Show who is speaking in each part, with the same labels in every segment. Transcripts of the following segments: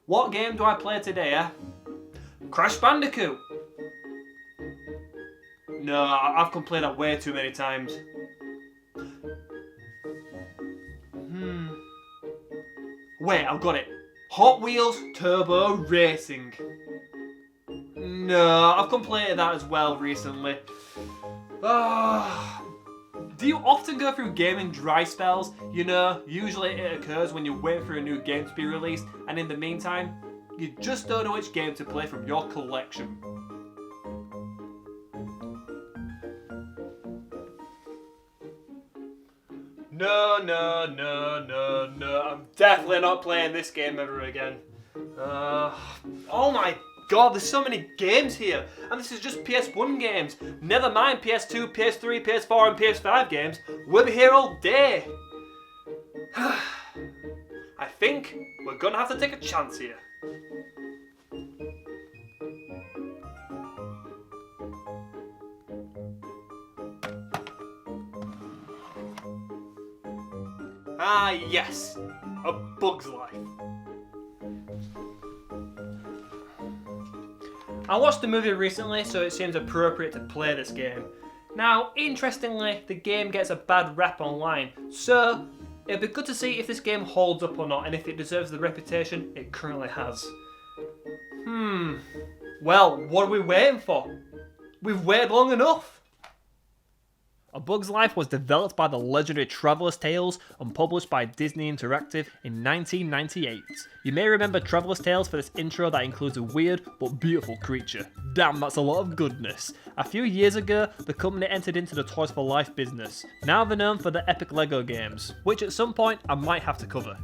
Speaker 1: What game do I play today, eh? Crash Bandicoot! No, I've completed that way too many times. Wait, I've got it. Hot Wheels Turbo Racing. No, I've completed that as well recently. Do you often go through gaming dry spells? You know, usually it occurs when you're waiting for a new game to be released, and in the meantime, you just don't know which game to play from your collection. No, I'm definitely not playing this game ever again. Oh my god, there's so many games here, and this is just PS1 games. Never mind PS2, PS3, PS4 and PS5 games. We'll be here all day. I think we're gonna have to take a chance here. Ah yes, A Bug's Life. I watched the movie recently, so it seems appropriate to play this game. Now, interestingly, the game gets a bad rep online, so it'd be good to see if this game holds up or not, and if it deserves the reputation it currently has. Well, what are we waiting for? We've waited long enough! A Bug's Life was developed by the legendary Traveller's Tales and published by Disney Interactive in 1998. You may remember Traveller's Tales for this intro that includes a weird but beautiful creature. Damn, that's a lot of goodness. A few years ago, the company entered into the Toys for Life business. Now they're known for the epic Lego games, which at some point I might have to cover.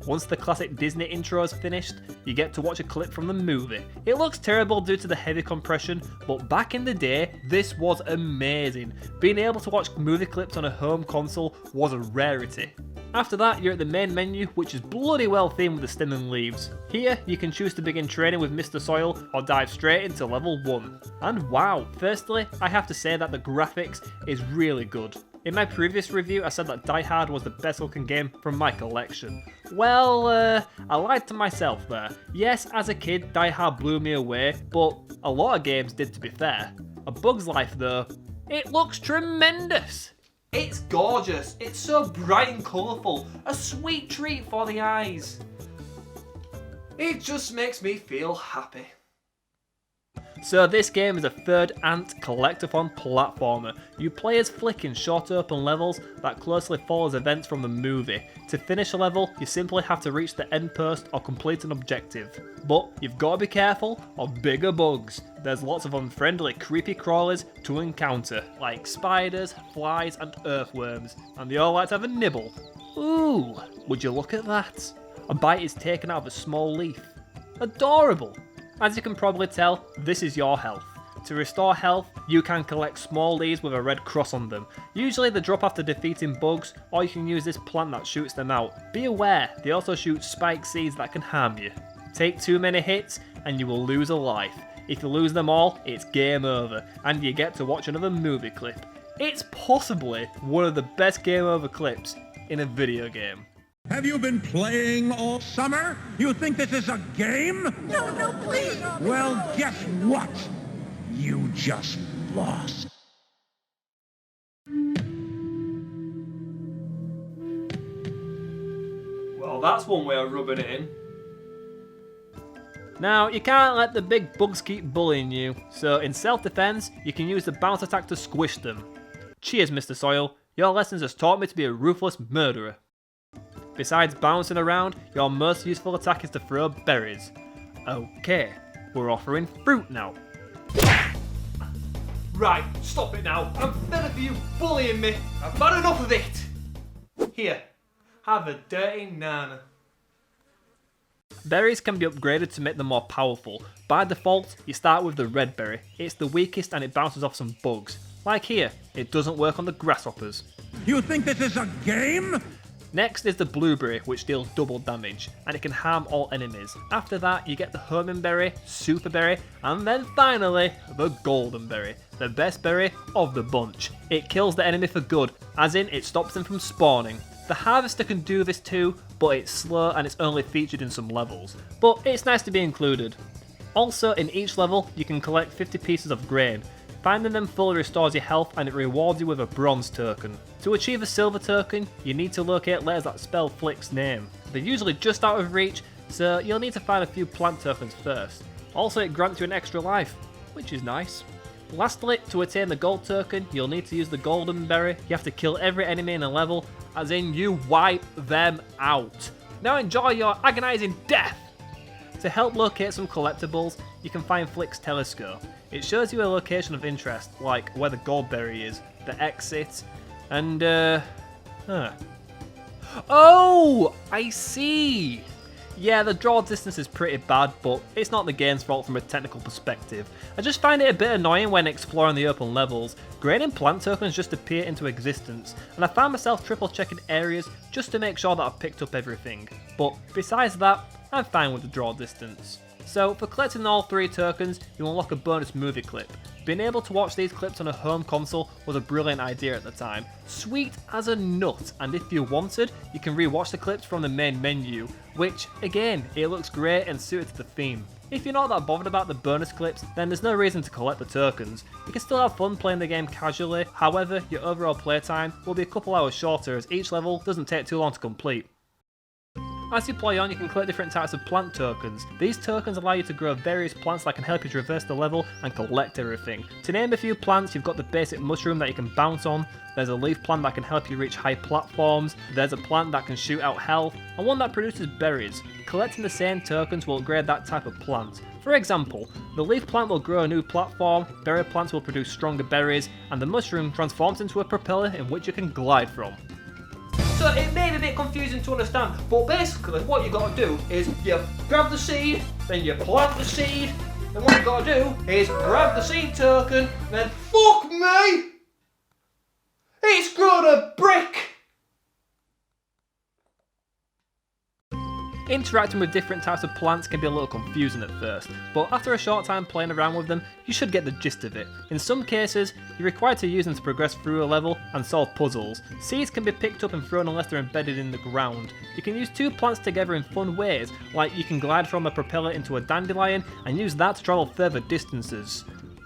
Speaker 1: Once the classic Disney intro is finished, you get to watch a clip from the movie. It looks terrible due to the heavy compression, but back in the day, this was amazing. Being able to watch movie clips on a home console was a rarity. After that, you're at the main menu, which is bloody well themed with the stem and leaves. Here, you can choose to begin training with Mr. Soil or dive straight into level 1. And wow, firstly, I have to say that the graphics is really good. In my previous review, I said that Die Hard was the best looking game from my collection. Well, I lied to myself there. Yes, as a kid, Die Hard blew me away, but a lot of games did, to be fair. A Bug's Life though, it looks tremendous! It's gorgeous, it's so bright and colourful, a sweet treat for the eyes. It just makes me feel happy. So this game is a third Ant collectathon platformer. You play as Flick in short open levels that closely follows events from the movie. To finish a level, you simply have to reach the end post or complete an objective. But you've got to be careful of bigger bugs. There's lots of unfriendly creepy crawlers to encounter, like spiders, flies and earthworms, and they all like to have a nibble. Ooh, would you look at that? A bite is taken out of a small leaf. Adorable! As you can probably tell, this is your health. To restore health, you can collect small leaves with a red cross on them. Usually they drop after defeating bugs, or you can use this plant that shoots them out. Be aware, they also shoot spike seeds that can harm you. Take too many hits and you will lose a life. If you lose them all, it's game over, and you get to watch another movie clip. It's possibly one of the best game over clips in a video game.
Speaker 2: Have you been playing all summer? You think this is a game?
Speaker 3: No, please!
Speaker 2: Well, guess what? You just lost.
Speaker 1: Well, that's one way of rubbing it in. Now, you can't let the big bugs keep bullying you, so in self-defense, you can use the bounce attack to squish them. Cheers, Mr. Soil. Your lessons has taught me to be a ruthless murderer. Besides bouncing around, your most useful attack is to throw berries. Okay, we're offering fruit now. Right, stop it now. I'm fed of you bullying me. I've had enough of it. Here, have a dirty nana. Berries can be upgraded to make them more powerful. By default, you start with the red berry. It's the weakest and it bounces off some bugs. Like here, it doesn't work on the grasshoppers.
Speaker 2: You think this is a game?
Speaker 1: Next is the blueberry, which deals double damage, and it can harm all enemies. After that, you get the homing berry, super berry, and then finally, the golden berry, the best berry of the bunch. It kills the enemy for good, as in it stops them from spawning. The Harvester can do this too, but it's slow and it's only featured in some levels. But it's nice to be included. Also, in each level, you can collect 50 pieces of grain. Finding them fully restores your health and it rewards you with a bronze token. To achieve a silver token, you need to locate letters that spell Flick's name. They're usually just out of reach, so you'll need to find a few plant tokens first. Also, it grants you an extra life, which is nice. Lastly, to attain the gold token, you'll need to use the golden berry. You have to kill every enemy in a level, as in you wipe them out. Now enjoy your agonizing death! To help locate some collectibles, you can find Flick's telescope. It shows you a location of interest, like where the gold berry is, the exit, and Oh! I see! Yeah, the draw distance is pretty bad, but it's not the game's fault from a technical perspective. I just find it a bit annoying when exploring the open levels. Grain and plant tokens just appear into existence, and I found myself triple checking areas just to make sure that I've picked up everything. But besides that, I'm fine with the draw distance. So for collecting all 3 tokens, you unlock a bonus movie clip. Being able to watch these clips on a home console was a brilliant idea at the time. Sweet as a nut, and if you wanted, you can re-watch the clips from the main menu, which, again, it looks great and suited to the theme. If you're not that bothered about the bonus clips, then there's no reason to collect the tokens. You can still have fun playing the game casually, however, your overall playtime will be a couple hours shorter as each level doesn't take too long to complete. As you play on, you can collect different types of plant tokens. These tokens allow you to grow various plants that can help you traverse the level and collect everything. To name a few plants, you've got the basic mushroom that you can bounce on, there's a leaf plant that can help you reach high platforms, there's a plant that can shoot out health, and one that produces berries. Collecting the same tokens will upgrade that type of plant. For example, the leaf plant will grow a new platform, berry plants will produce stronger berries, and the mushroom transforms into a propeller in which you can glide from.
Speaker 3: So it may be a bit confusing to understand, but basically what you got to do is you grab the seed, then you plant the seed, and what you got to do is grab the seed token, then fuck me! It's grown a brick!
Speaker 1: Interacting with different types of plants can be a little confusing at first, but after a short time playing around with them, you should get the gist of it. In some cases, you're required to use them to progress through a level and solve puzzles. Seeds can be picked up and thrown unless they're embedded in the ground. You can use 2 plants together in fun ways, like you can glide from a propeller into a dandelion and use that to travel further distances.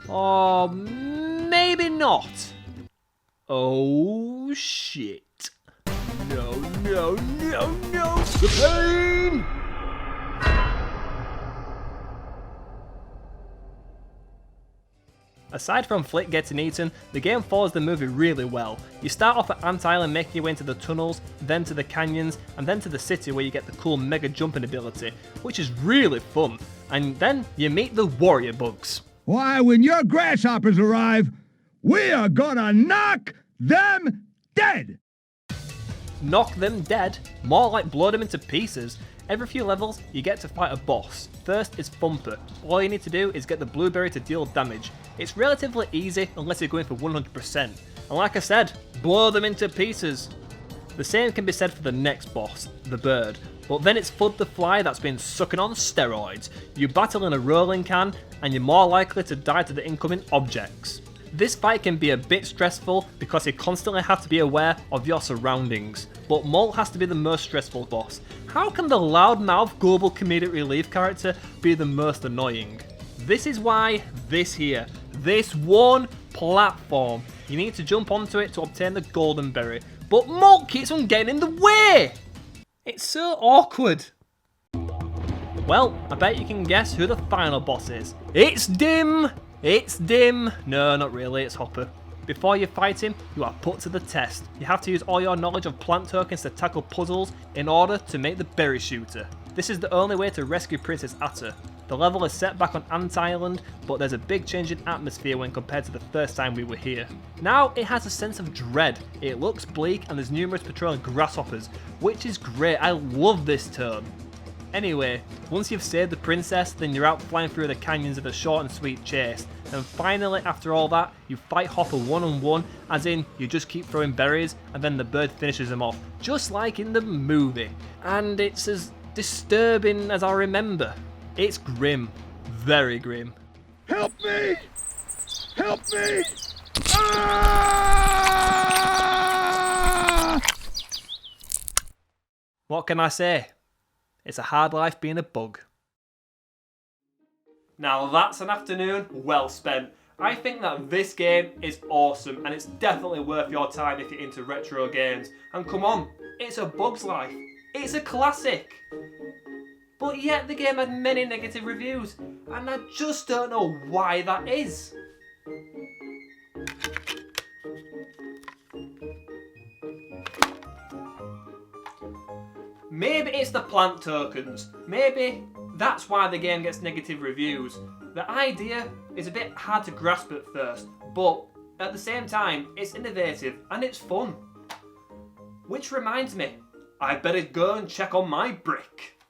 Speaker 1: Or maybe not. Oh shit. No, no, no, no! The pain! Aside from Flick getting eaten, the game follows the movie really well. You start off at Ant Island making your way into the tunnels, then to the canyons, and then to the city where you get the cool mega jumping ability, which is really fun. And then you meet the warrior bugs.
Speaker 2: Why, when your grasshoppers arrive, we are gonna knock them dead!
Speaker 1: Knock them dead? More like blow them into pieces. Every few levels, you get to fight a boss. First is Thumper. All you need to do is get the blueberry to deal damage. It's relatively easy unless you're going for 100%. And like I said, blow them into pieces. The same can be said for the next boss, the bird. But then it's Fud the Fly that's been sucking on steroids. You battle in a rolling can, and you're more likely to die to the incoming objects. This fight can be a bit stressful because you constantly have to be aware of your surroundings, but Molt has to be the most stressful boss. How can the loudmouth global comedic relief character be the most annoying? This is why this one platform, you need to jump onto it to obtain the golden berry, but Molt keeps on getting in the way! It's so awkward. Well, I bet you can guess who the final boss is. It's Dim! It's Dim! No, not really, it's Hopper. Before you fight him, you are put to the test. You have to use all your knowledge of plant tokens to tackle puzzles in order to make the berry shooter. This is the only way to rescue Princess Atta. The level is set back on Ant Island, but there's a big change in atmosphere when compared to the first time we were here. Now it has a sense of dread. It looks bleak and there's numerous patrolling grasshoppers, which is great. I love this tone. Anyway, once you've saved the princess, then you're out flying through the canyons in a short and sweet chase. And finally, after all that, you fight Hopper one-on-one, as in, you just keep throwing berries, and then the bird finishes him off, just like in the movie. And it's as disturbing as I remember. It's grim. Very grim.
Speaker 2: Help me! Help me! Ah!
Speaker 1: What can I say? It's a hard life being a bug. Now that's an afternoon well spent. I think that this game is awesome and it's definitely worth your time if you're into retro games. And come on, it's a Bug's Life. It's a classic. But yet the game had many negative reviews and I just don't know why that is. Maybe it's the plant tokens. Maybe that's why the game gets negative reviews. The idea is a bit hard to grasp at first, but at the same time, it's innovative and it's fun. Which reminds me, I better go and check on my brick.